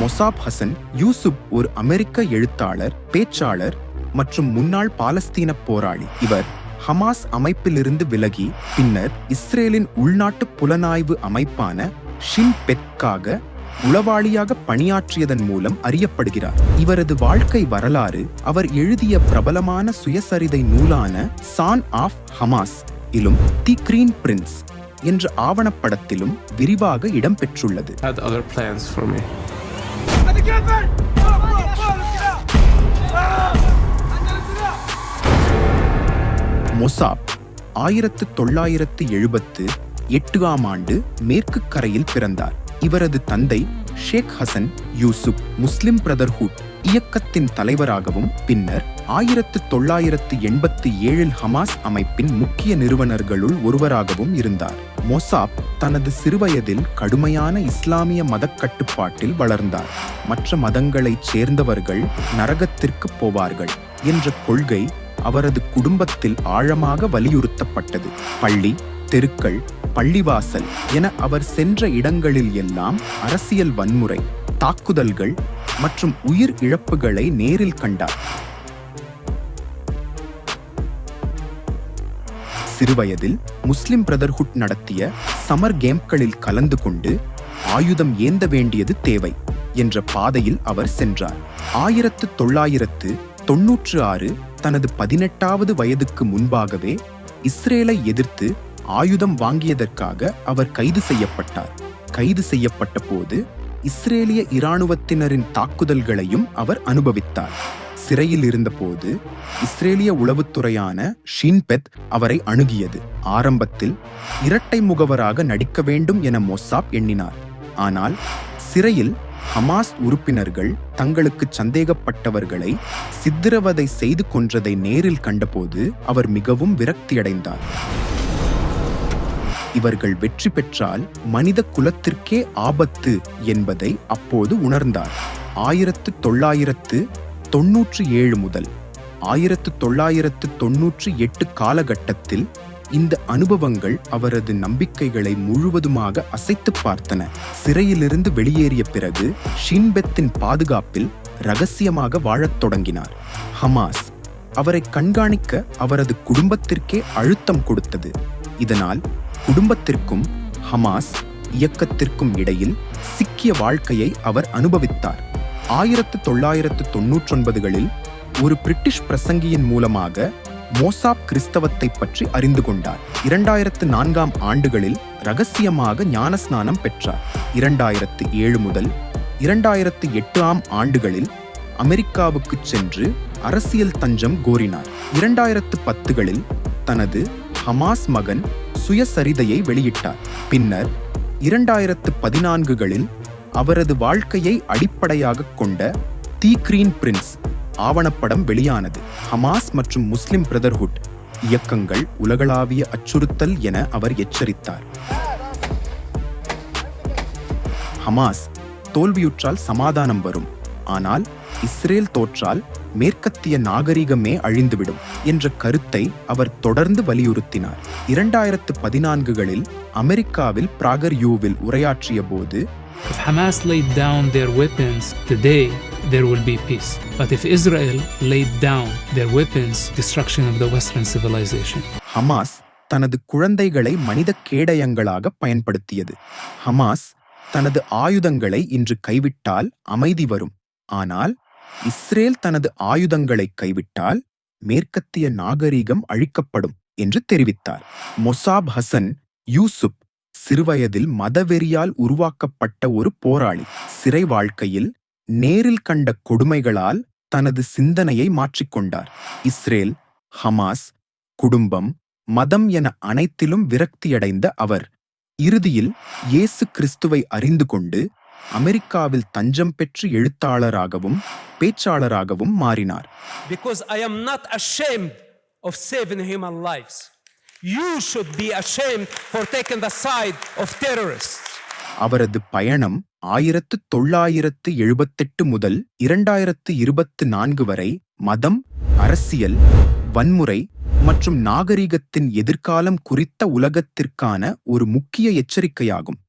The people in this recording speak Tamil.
மொசாப் ஹசன் யூசுப் ஒரு அமெரிக்க எழுத்தாளர், பேச்சாளர் மற்றும் முன்னாள் பாலஸ்தீன போராளி. இவர் ஹமாஸ் அமைப்பிலிருந்து விலகி பின்னர் இஸ்ரேலின் உள்நாட்டு புலனாய்வு அமைப்பான ஷின் பெத்காக உளவாளியாக பணியாற்றியதன் மூலம் அறியப்படுகிறார். இவரது வாழ்க்கை வரலாறு அவர் எழுதிய பிரபலமான சுயசரிதை நூலான சான் ஆஃப் ஹமாஸ் இலும் தி கிரீன் பிரின்ஸ் என்ற ஆவணப்படத்திலும் விரிவாக இடம்பெற்றுள்ளது. மொசாப் 1978ஆம் ஆண்டு மேற்கு கரையில் பிறந்தார். இவரது தந்தை ஷேக் ஹசன் யூசுப் முஸ்லிம் பிரதர்ஹுட் இயக்கத்தின் தலைவராகவும் பின்னர் 1987இல் ஹமாஸ் அமைப்பின் முக்கிய நிறுவனர்களுள் ஒருவராகவும் இருந்தார். மொசாப் தனது சிறுவயதில் கடுமையான இஸ்லாமிய மதக் கட்டுப்பாட்டில் வளர்ந்தார். மற்ற மதங்களைச் சேர்ந்தவர்கள் நரகத்திற்கு போவார்கள் என்ற கொள்கை அவரது குடும்பத்தில் ஆழமாக வலியுறுத்தப்பட்டது. பள்ளி, தெருக்கள், பள்ளிவாசல் என அவர் சென்ற இடங்களில் எல்லாம் அரசியல் வன்முறை, தாக்குதல்கள் மற்றும் உயிர் இழப்புகளை நேரில் கண்டார். சிறுவயதில் முஸ்லிம் பிரதர்ஹுட் நடத்திய சமர் கேம்ப்களில் கலந்து கொண்டு ஆயுதம் ஏந்த வேண்டியது தேவை என்ற பாதையில் அவர் சென்றார். 1996 தனது 18வது வயதுக்கு முன்பாகவே இஸ்ரேலை எதிர்த்து ஆயுதம் வாங்கியதற்காக அவர் கைது செய்யப்பட்டார். கைது செய்யப்பட்ட போது இஸ்ரேலிய இராணுவத்தினரின் தாக்குதல்களையும் அவர் அனுபவித்தார். சிறையில் இருந்தபோது இஸ்ரேலிய உளவுத்துறையான ஷின் பெத் அவரை அணுகியது. ஆரம்பத்தில் இரட்டை முகவராக நடிக்க வேண்டும் என மொசாப் எண்ணினார். ஆனால் சிறையில் ஹமாஸ் உறுப்பினர்கள் தங்களுக்கு சந்தேகப்பட்டவர்களை சித்திரவதை செய்து கொன்றதை நேரில் கண்டபோது அவர் மிகவும் விரக்தியடைந்தார். இவர்கள் வெற்றி பெற்றால் மனித குலத்திற்கே ஆபத்து என்பதை அப்போது உணர்ந்தார். 1997 முதல் 1998 காலகட்டத்தில் இந்த அனுபவங்கள் அவரது நம்பிக்கைகளை முழுவதுமாக அசைத்து பார்த்தன. சிறையிலிருந்து வெளியேறிய பிறகு ஷின் பெத்தின் பாதுகாப்பில் இரகசியமாக வாழத் தொடங்கினார். ஹமாஸ் அவரை கண்காணிக்க அவரது குடும்பத்திற்கே அழுத்தம் கொடுத்தது. இதனால் குடும்பத்திற்கும் ஹமாஸ் இயக்கத்திற்கும் இடையில் சிக்கிய வாழ்க்கையை அவர் அனுபவித்தார். 1999களில் ஒரு பிரிட்டிஷ் பிரசங்கியின் மூலமாக மொசாப் கிறிஸ்தவத்தை பற்றி அறிந்து கொண்டார். 2004ஆம் ஆண்டுகளில் இரகசியமாக ஞானஸ்நானம் பெற்றார். 2007 முதல் 2008ஆம் ஆண்டுகளில் அமெரிக்காவுக்கு சென்று அரசியல் தஞ்சம் கோரினார். 2010களில் தனது ஹமாஸ் மகன் சுயசரிதையை வெளியிட்டார். பின்னர் 2014களில் அவரது வாழ்க்கையை அடிப்படையாக கொண்ட தி கிரீன் பிரின்ஸ் ஆவணப்படம் வெளியானது. ஹமாஸ் மற்றும் முஸ்லிம் பிரதர்ஹுட் இயக்கங்கள் உலகளாவிய அச்சுறுத்தல் என அவர் எச்சரித்தார். ஹமாஸ் தோல்வியுற்றால் சமாதானம் வரும், ஆனால் இஸ்ரேல் தோற்றால் மேற்கத்திய நாகரிகமே அழிந்துவிடும் என்ற கருத்தை அவர் தொடர்ந்து வலியுறுத்தினார். 2014களில் அமெரிக்காவில் பிராகர்யூவில் உரையாற்றிய போது, If Hamas laid down their weapons today, there will be peace. But if Israel laid down their weapons, destruction of the Western civilization. Hamas தனது குழந்தைகளை மனித கேடயங்களாக பயன்படுத்தியது. ஹமாஸ் தனது ஆயுதங்களை இன்று கைவிட்டால் அமைதி வரும், ஆனால் இஸ்ரேல் தனது ஆயுதங்களை கைவிட்டால் மேற்கத்திய நாகரிகம் அழிக்கப்படும் என்று தெரிவித்தார். மொசாப் ஹசன் யூசுப் சிறுவயதில் மதவெறியால் உருவாக்கப்பட்ட ஒரு போராளி. சிறை வாழ்க்கையில் நேரில் கண்ட கொடுமைகளால் தனது சிந்தனையை மாற்றிக்கொண்டார். இஸ்ரேல், ஹமாஸ், குடும்பம், மதம் என அனைத்திலும் விரக்தியடைந்த அவர் இறுதியில் இயேசு கிறிஸ்துவை அறிந்து கொண்டு அமெரிக்காவில் தஞ்சம் பெற்று எழுத்தாளராகவும் பேச்சாளராகவும் மாறினார். Because I am not ashamed of saving human lives. You should be ashamed for taking the side of terrorists. அவரது பயணம் 1978 முதல் 2024 வரை மதம், அரசியல், வன்முறை மற்றும் நாகரிகத்தின் எதிர்காலம் குறித்த உலகத்திற்கான ஒரு முக்கிய எச்சரிக்கையாகும்.